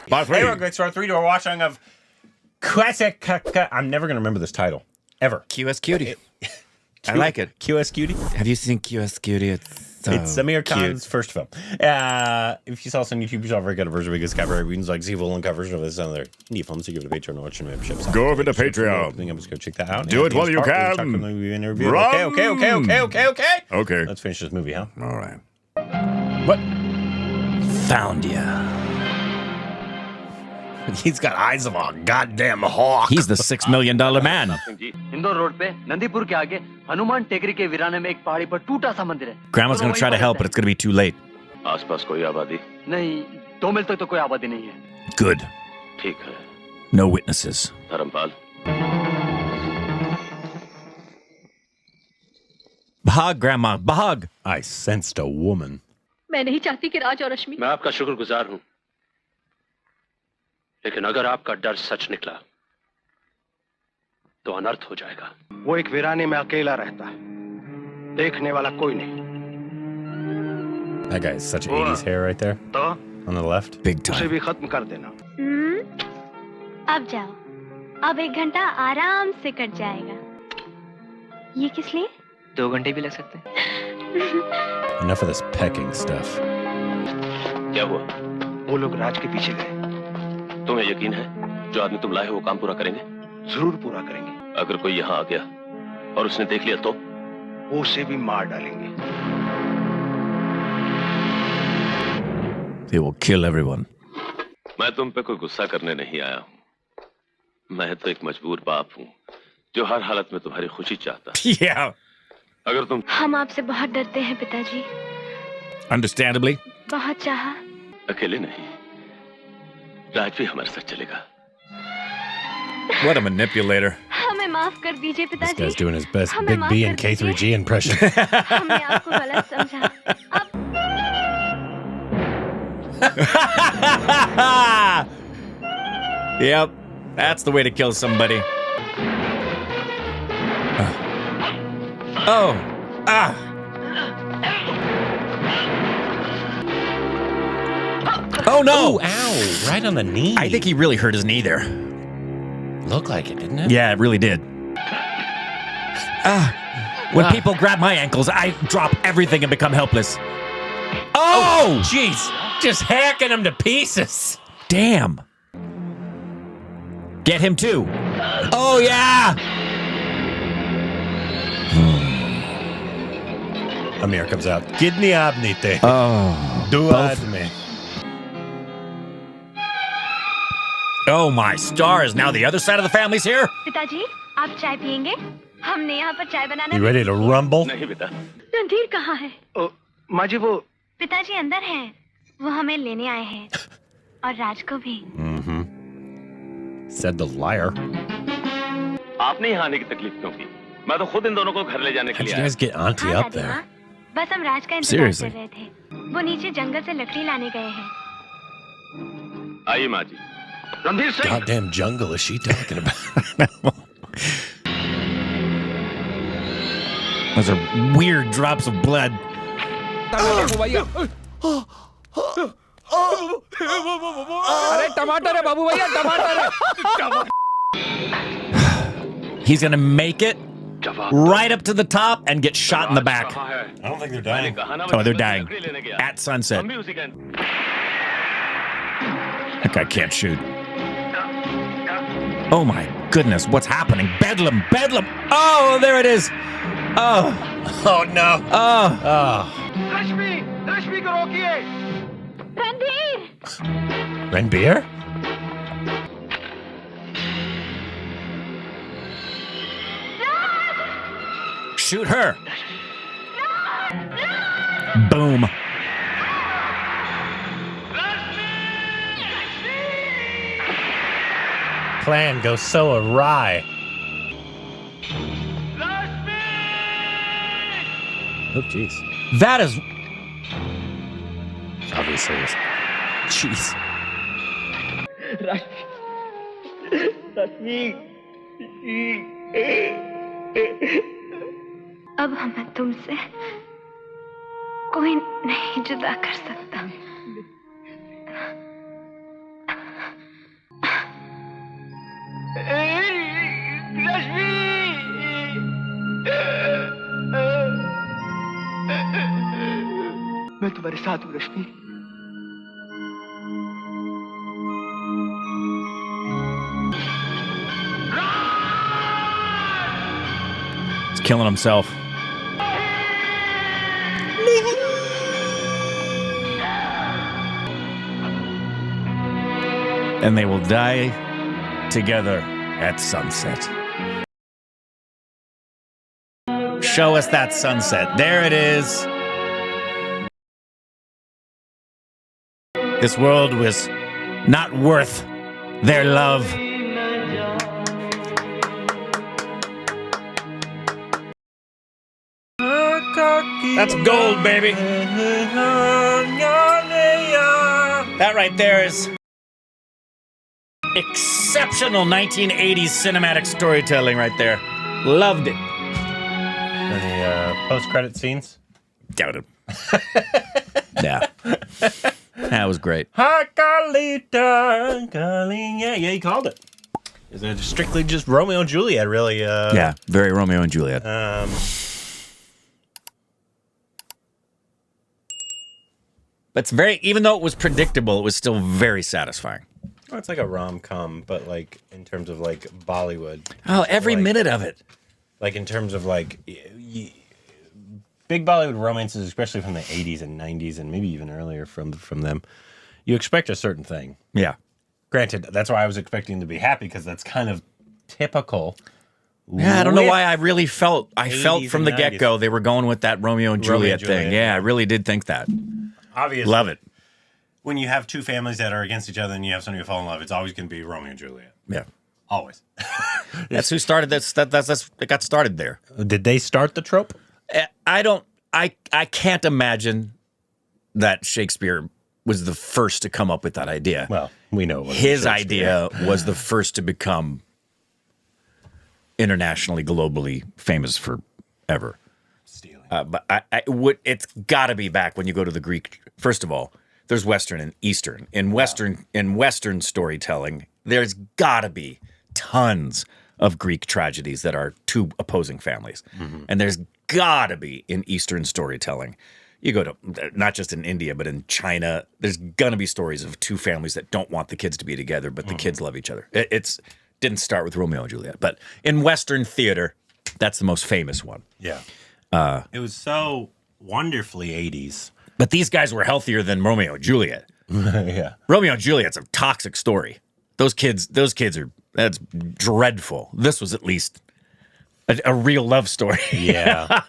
Hey, welcome to our 3-door watching of Qayamat. I'm never going to remember this title. Ever. QS Cutie. I like it. QS Cutie? Have you seen QS Cutie? It's Aamir Khan's first film. If you saw us on YouTube, you saw a very good version because copyright reasons like Zevil and covers of this and other indie films. So give it a Patreon or watch your membership. Go over to Patreon. I think I'm just going to check that out. Do it while you can. Okay. Let's finish this movie, huh? All right. What? Found ya. He's got eyes of a goddamn hawk. He's the $6 million man. Grandma's gonna try to help, but it's gonna be too late. Good. No witnesses. Bahag, Grandma, Bahag. I sensed a woman. मैं नहीं चाहती कि राज और रश्मि मैं आपका शुक्रगुजार हूं लेकिन अगर आपका डर सच निकला तो अनर्थ हो जाएगा वो एक वीराने में अकेला रहता है देखने वाला कोई नहीं That guy is such 80s hair right there on the left. Big time. उसे भी खत्म कर देना अब जाओ अब 1 घंटा आराम से कट जाएगा ये किस लिए 2 घंटे भी लग सकते हैं Enough of this pecking stuff. क्या हुआ वो लोग राज के पीछे गए तुम्हें यकीन है जो आदमी तुम लाए हो वो काम पूरा करेंगे जरूर पूरा करेंगे अगर कोई यहाँ आ गया और उसने देख लिया तो वो उसे भी मार डालेंगे They will kill everyone. मैं तुम पे कोई गुस्सा करने नहीं आया हूँ मैं तो एक मजबूर बाप हूँ जो हर हालत में तुम्हारी खुशी चाहता है Yeah. अगर तुम हम आपसे बहुत डरते हैं पिताजी Understandably. बहुत चाहा अकेले नहीं राज भी हमारे साथ चलेगा What a manipulator. हमें माफ कर दीजिए This पिताजी guy's doing his best हमें Big माफ B कर and दीजिए। K3G impression. हमने आपको गलत समझा Yep. That's the way to kill somebody. Oh. Ah. Oh no! Oh, ow! Right on the knee. I think he really hurt his knee there. Looked like it, didn't it? Yeah, it really did. When people grab my ankles, I drop everything and become helpless. Oh! Jeez! Just hacking him to pieces. Damn. Get him too. Oh, yeah! Aamir comes out. Kidney abnite. Oh. Duad me. Oh, my stars. Now the other side of the family's here? पिताजी आप चाय पियेंगे हमने यहाँ पर चाय बनाना You ready to rumble? नहीं बेटा रणधीर कहाँ है माँ जी वो पिताजी अंदर हैं वो हमें लेने आए हैं और राज को भी Said the liar. आपने यहाँ आने की तकलीफ क्यों की मैं तो खुद इन दोनों को घर ले जाने के How'd लिए you guys get Auntie हाँ up दादी there? माँ बस हम राज का इंतजार Seriously? कर रहे थे वो नीचे जंगल से लकड़ी लाने गए हैं आइए माँ जी Randhir Singh Goddamn jungle is she talking about? Those are weird drops of blood. He's gonna make it right up to the top and get shot in the back. I don't think they're dying. Oh, they're dying. At sunset. That guy can't shoot. Oh my goodness, what's happening? Bedlam, Bedlam! Oh, there it is! Oh, Oh no! oh! रश्मि रश्मि को रोकिए Randhir Ranbir? Shoot her! Boom. Plan goes so awry. Oh, jeez. That is... Obviously, it's... Jeez. अब हमें तुमसे कोई नहीं जुदा कर सकता मैं तुम्हारे साथ हूँ रश्मि। He's killing himself. And they will die together at sunset. Show us that sunset. There it is. This world was not worth their love. That's gold, baby. That right there is exceptional 1980s cinematic storytelling right there. Loved it. Any post-credit scenes? Doubted. Yeah. That was great. Hi, Carlita. Yeah, you called it. Is it strictly just Romeo and Juliet, really? Yeah, very Romeo and Juliet. But it's very, even though it was predictable, it was still very satisfying. Well, it's like a rom-com, but like in terms of like Bollywood. Oh, every like, minute of it. Like in terms of like big Bollywood romances, especially from the 80s and 90s and maybe even earlier from them, you expect a certain thing. Yeah. Granted, that's why I was expecting to be happy, because that's kind of typical. Yeah, I don't know why I really felt, I felt 80s from the and get-go they were going with that Romeo and Juliet thing. Yeah, I really did think that. Obviously. Love it. When you have two families that are against each other and you have somebody who fall in love, it's always going to be Romeo and Juliet. Yeah. Always. That's who started this. That's it got started there. Did they start the trope? I can't imagine that Shakespeare was the first to come up with that idea. Well, we know it his idea was the first to become internationally, globally famous forever. Stealing. But it's got to be back when you go to the Greek. First of all, there's Western and Eastern. In Western storytelling, there's got to be tons of Greek tragedies that are two opposing families. Mm-hmm. And there's got to be in Eastern storytelling. You go to, not just in India, but in China, there's going to be stories of two families that don't want the kids to be together, but the kids love each other. It's didn't start with Romeo and Juliet, but in Western theater, that's the most famous one. Yeah. It was so wonderfully 80s. But these guys were healthier than Romeo and Juliet. Yeah. Romeo and Juliet's a toxic story. Those kids are, that's dreadful. This was at least a real love story. Yeah.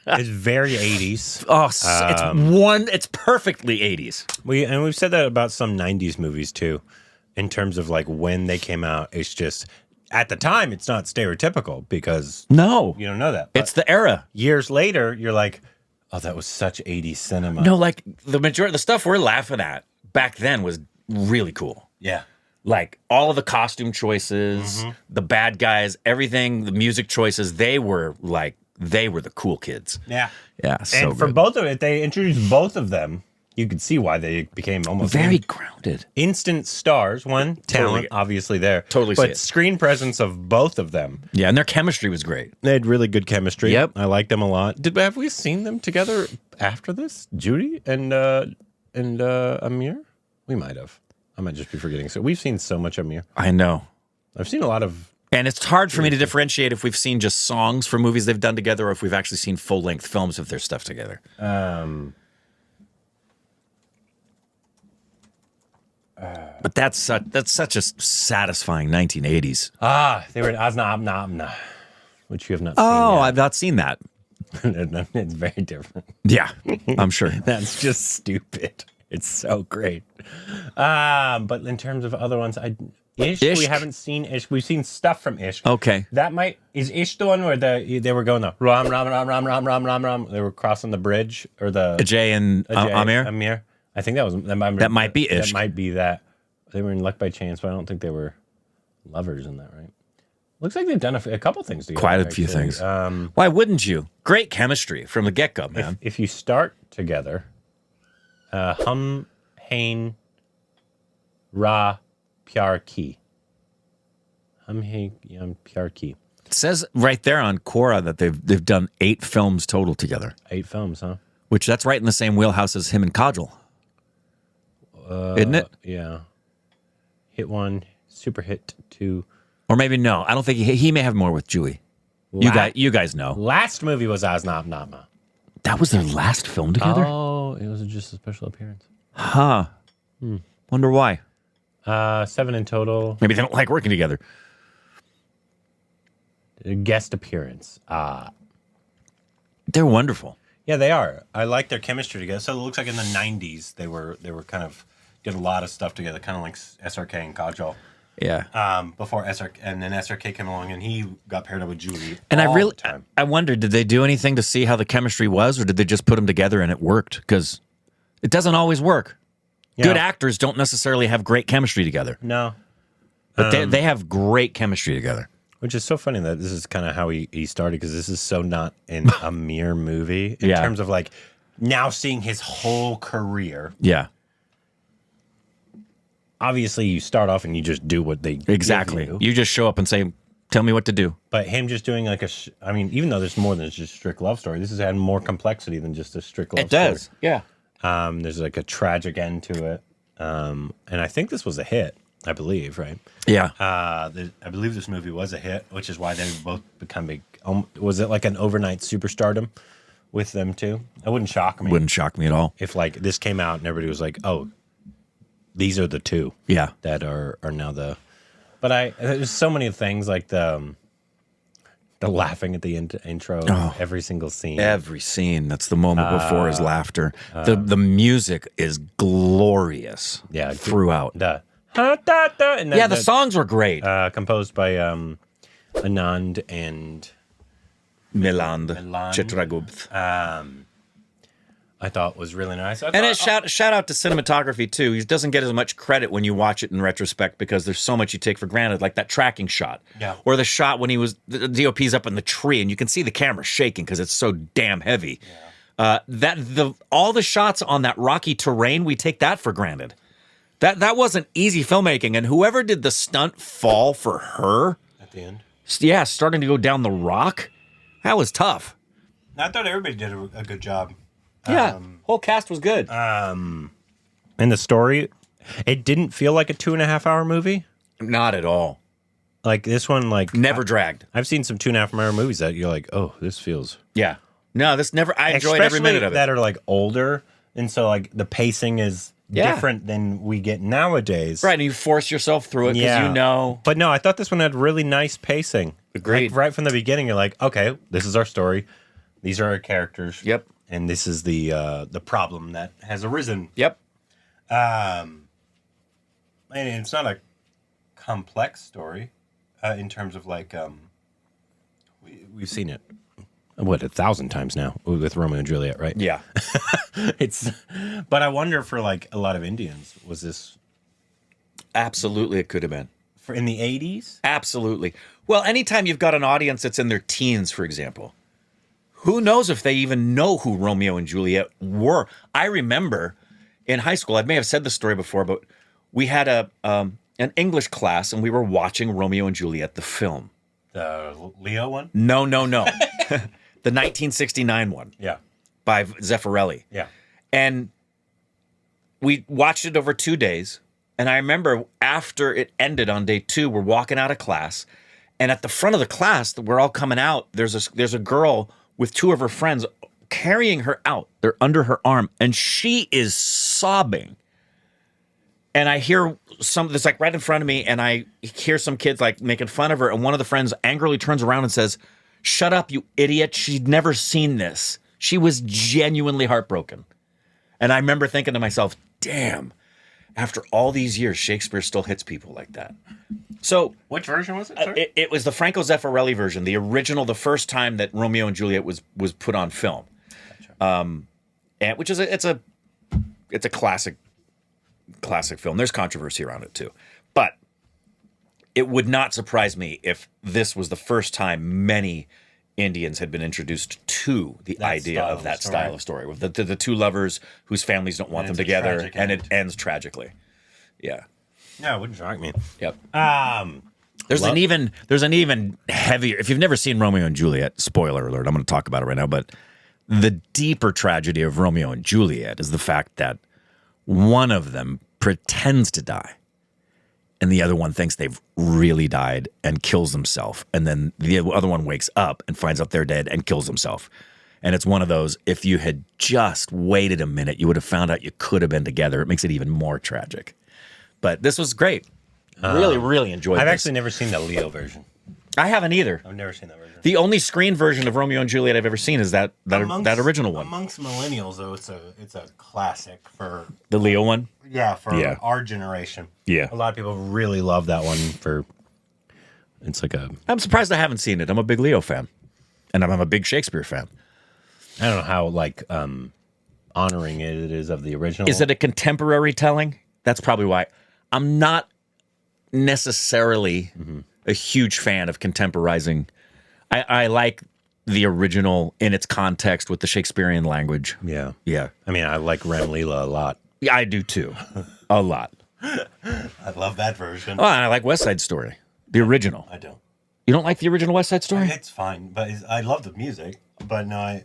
It's very 80s. Oh, it's perfectly 80s. We've said that about some 90s movies too, in terms of like when they came out. It's just, at the time, it's not stereotypical because no, you don't know that. It's the era. Years later, you're like, oh, that was such 80s cinema. No, like the majority, the stuff we're laughing at back then was really cool. Yeah. Like all of the costume choices, the bad guys, everything, the music choices, they were the cool kids. Yeah. Yeah. So and for both of it, they introduced both of them. You could see why they became almost very grounded. Instant stars. One, talent, obviously there. Totally but screen presence of both of them. Yeah, and their chemistry was great. They had really good chemistry. Yep. I liked them a lot. Have we seen them together after this? Juhi and Aamir? We might have. I might just be forgetting. So we've seen so much Aamir. I know. I've seen a lot of. And it's hard for me to differentiate if we've seen just songs for movies they've done together or if we've actually seen full-length films of their stuff together. But that's such a satisfying 1980s. They were in Azna Abna Abna, which you have not seen. Oh, yet. I've not seen that. It's very different. Yeah, I'm sure. That's just stupid. It's so great. But in terms of other ones, Ish, we haven't seen Ish. We've seen stuff from Ish. Okay. Is Ish the one where they were going the Ram Ram Ram Ram Ram Ram Ram Ram? They were crossing the bridge, or the Ajay and Aamir? Aamir. I think that might be Ish. That might be that. They were in Luck by Chance, but I don't think they were lovers in that, right? Looks like they've done a couple things together. Quite a few things. Why wouldn't you? Great chemistry from the get-go, man. If you start together, Hum Hain Ra Pyar Ki. Pyar Ki. It says right there on Quora that they've done 8 films total together. 8 films, huh? Which that's right in the same wheelhouse as him and Kajol. Isn't it? Yeah. Hit 1, super hit 2. Or maybe no. I don't think he may have more with Juhi. You guys know. Last movie was Aznab Nama. That was their last film together? Oh, it was just a special appearance. Huh. Wonder why. 7 in total. Maybe they don't like working together. Guest appearance. They're wonderful. Yeah, they are. I like their chemistry together. So it looks like in the 90s they were kind of did a lot of stuff together, kind of like SRK and Kajol. Yeah. Before SRK, and then SRK came along and he got paired up with Juhi. And all the time. I wondered, did they do anything to see how the chemistry was, or did they just put them together and it worked? Because it doesn't always work. Yeah. Good actors don't necessarily have great chemistry together. No. But they have great chemistry together. Which is so funny that this is kind of how he started, because this is so not an Aamir movie in terms of like now seeing his whole career. Yeah. Obviously, you start off and you just do what they Exactly. give you. You just show up and say, tell me what to do. But him just doing like I mean, even though there's more than just a strict love story, this has had more complexity than just a strict love story. It does. Yeah. There's like a tragic end to it. And I think this was a hit, I believe, right? Yeah. I believe this movie was a hit, which is why they both become big. Was it like an overnight superstardom with them too? It wouldn't shock me. Wouldn't shock me at all. If like this came out and everybody was like, "Oh, these are the two." Yeah. That are now the. But there's so many things like the laughing at the intro, of every single scene. Every scene. That's the moment before his laughter. The music is glorious. Yeah, throughout. And then The songs were great. composed by Anand and Miland Milan. Chitragupta. I thought was really nice. And it shout out to cinematography too. He doesn't get as much credit when you watch it in retrospect because there's so much you take for granted, like that tracking shot, or the shot when the DOP's up in the tree and you can see the camera shaking because it's so damn heavy. All the shots on that rocky terrain, we take that for granted. That wasn't easy filmmaking, and whoever did the stunt fall for her at the end, starting to go down the rock, that was tough. I thought everybody did a good job. Yeah, whole cast was good. And the story, it didn't feel like a 2.5-hour movie. Not at all. Like this one, like never dragged. I've seen some 2.5-hour movies that you're like, oh, this feels. Yeah. No, this never. I enjoyed every minute of it. That are like older, and so like the pacing is different than we get nowadays. Right, and you force yourself through it because you know. But no, I thought this one had really nice pacing. Agreed. Like, right from the beginning, you're like, okay, this is our story. These are our characters. Yep. And this is the problem that has arisen. Yep. And it's not a complex story in terms of like we've seen it 1,000 times now with Romeo and Juliet, right? Yeah. But I wonder for like a lot of Indians, was this Absolutely, it could have been. for in the 80s? Absolutely. Well, anytime you've got an audience that's in their teens, for example, who knows if they even know who Romeo and Juliet were? I remember in high school, I may have said this story before, but we had an English class and we were watching Romeo and Juliet, the film. The Leo one? No. The 1969 one. Yeah. By Zeffirelli. Yeah. And we watched it over 2 days. And I remember after it ended on day 2, we're walking out of class. And at the front of the class, we're all coming out. There's a girl with 2 of her friends carrying her out. They're under her arm. And she is sobbing. And I hear that's like right in front of me. And I hear some kids like making fun of her. And one of the friends angrily turns around and says, "Shut up, you idiot. She'd never seen this." She was genuinely heartbroken. And I remember thinking to myself, damn, after all these years, Shakespeare still hits people like that. So, which version was it? It was the Franco Zeffirelli version, the original, the first time that Romeo and Juliet was put on film. Gotcha. And which is it's a classic film. There's controversy around it too. But it would not surprise me if this was the first time many Indians had been introduced to the idea of that style of story with the 2 lovers whose families don't want them together, and it ends tragically. Yeah. No, it wouldn't shock me. Yep. There's an even heavier. If you've never seen Romeo and Juliet, spoiler alert, I'm going to talk about it right now. But the deeper tragedy of Romeo and Juliet is the fact that one of them pretends to die, and the other one thinks they've really died and kills himself, and then the other one wakes up and finds out they're dead and kills himself. And it's one of those, if you had just waited a minute, you would have found out you could have been together. It makes it even more tragic. But this was great. Really enjoyed I've this. actually never seen the Leo version. I haven't either. I've never seen that version. The only screen version of Romeo and Juliet I've ever seen is that original one. Amongst millennials, though, it's a classic for The Leo one? for our generation. Yeah. A lot of people really love that one it's like I'm surprised I haven't seen it. I'm a big Leo fan. And I'm a big Shakespeare fan. I don't know how honoring it is of the original. Is it a contemporary telling? That's probably why. I'm not necessarily a huge fan of contemporizing. I like the original in its context with the Shakespearean language. Yeah. Yeah. I mean, I like Ram Leela a lot. Yeah, I do too. A lot. I love that version. Oh, and I like West Side Story. The original. I don't. You don't like the original West Side Story? It's fine, but I love the music. But no,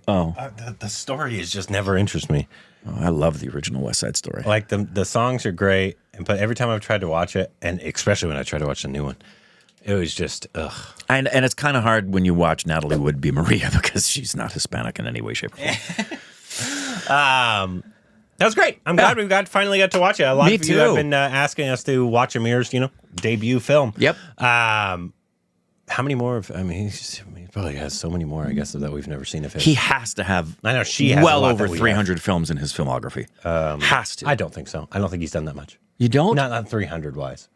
the story is just never interests me. Oh, I love the original West Side Story. Like the songs are great, but every time I've tried to watch it, and especially when I try to watch the new one, it was just ugh. And it's kind of hard when you watch Natalie Wood be Maria because she's not Hispanic in any way, shape, or form. That was great. I'm glad we finally got to watch it. A lot Me of you have too. been asking us to watch Aamir's, debut film. Yep. How many more? He probably has so many more, I guess, that we've never seen of his. He has to have I know she has well a lot over that we 300 films in his filmography. Has to. I don't think so. I don't think he's done that much. You don't? Not 300 wise.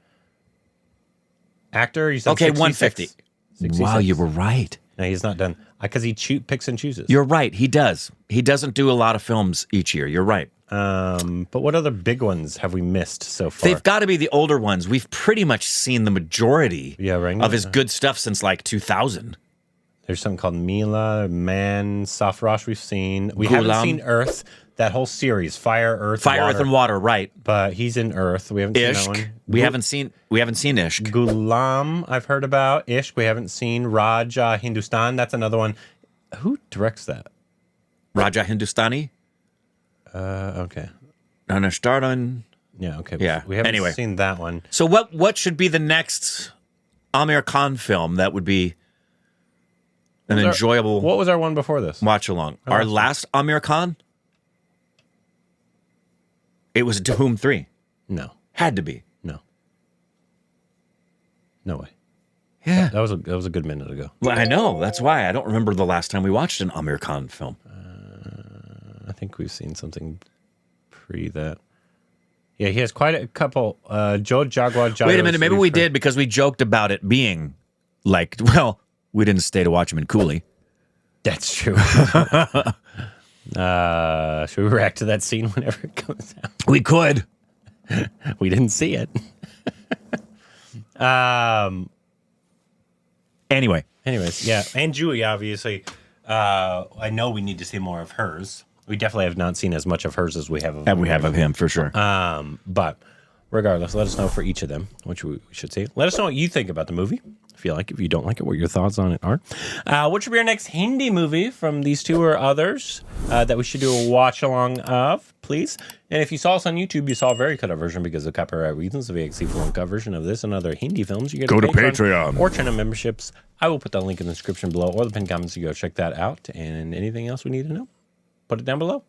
Actor, he's done Okay, 66. 150. Wow, you were right. No, he's not done because he picks and chooses. You're right. He does. He doesn't do a lot of films each year. You're right. But what other big ones have we missed so far? They've got to be the older ones. We've pretty much seen the majority right. of his good stuff since like 2000. There's something called Mila, Man, Safrash we've seen. We haven't seen Earth, that whole series, Fire, Earth, Earth, and Water, right. But he's in Earth. We haven't seen that Ishq. one. We haven't seen Ishq. Gulam, I've heard about. Ishq, we haven't seen. Raja Hindustan, that's another one. Who directs that? Raja Hindustani. Okay. Anashtaran. Yeah, okay. Yeah. We haven't Anyway. seen that one. So what should be the next Aamir Khan film that would be an enjoyable What was our one before this? watch along? Our last Aamir Khan? It was Doom 3. No. Had to be. No. No way. Yeah. That was a good minute ago. Well, I know. That's why I don't remember the last time we watched an Aamir Khan film. I think we've seen something pre that. Yeah, he has quite a couple. Joe Jaguar. Wait a minute. Maybe we did because we joked about it being like, well, we didn't stay to watch him in Cooley. That's true. Should we react to that scene whenever it comes out? We could. We didn't see it. Anyway. Anyways, yeah. And Juhi, obviously. I know we need to see more of hers. We definitely have not seen as much of hers as we have of And we have of him, for sure. But regardless, let us know for each of them, which we should see. Let us know what you think about the movie. If you like it, if you don't like it, what your thoughts on it are. What should be our next Hindi movie from these two or others that we should do a watch along of, please? And if you saw us on YouTube, you saw a very cut out version because of copyright reasons, the VXC full and cut version of this and other Hindi films. You get Go to Patreon. or channel memberships. I will put that link in the description below or the pinned comments. You go check that out. And anything else we need to know, put it down below.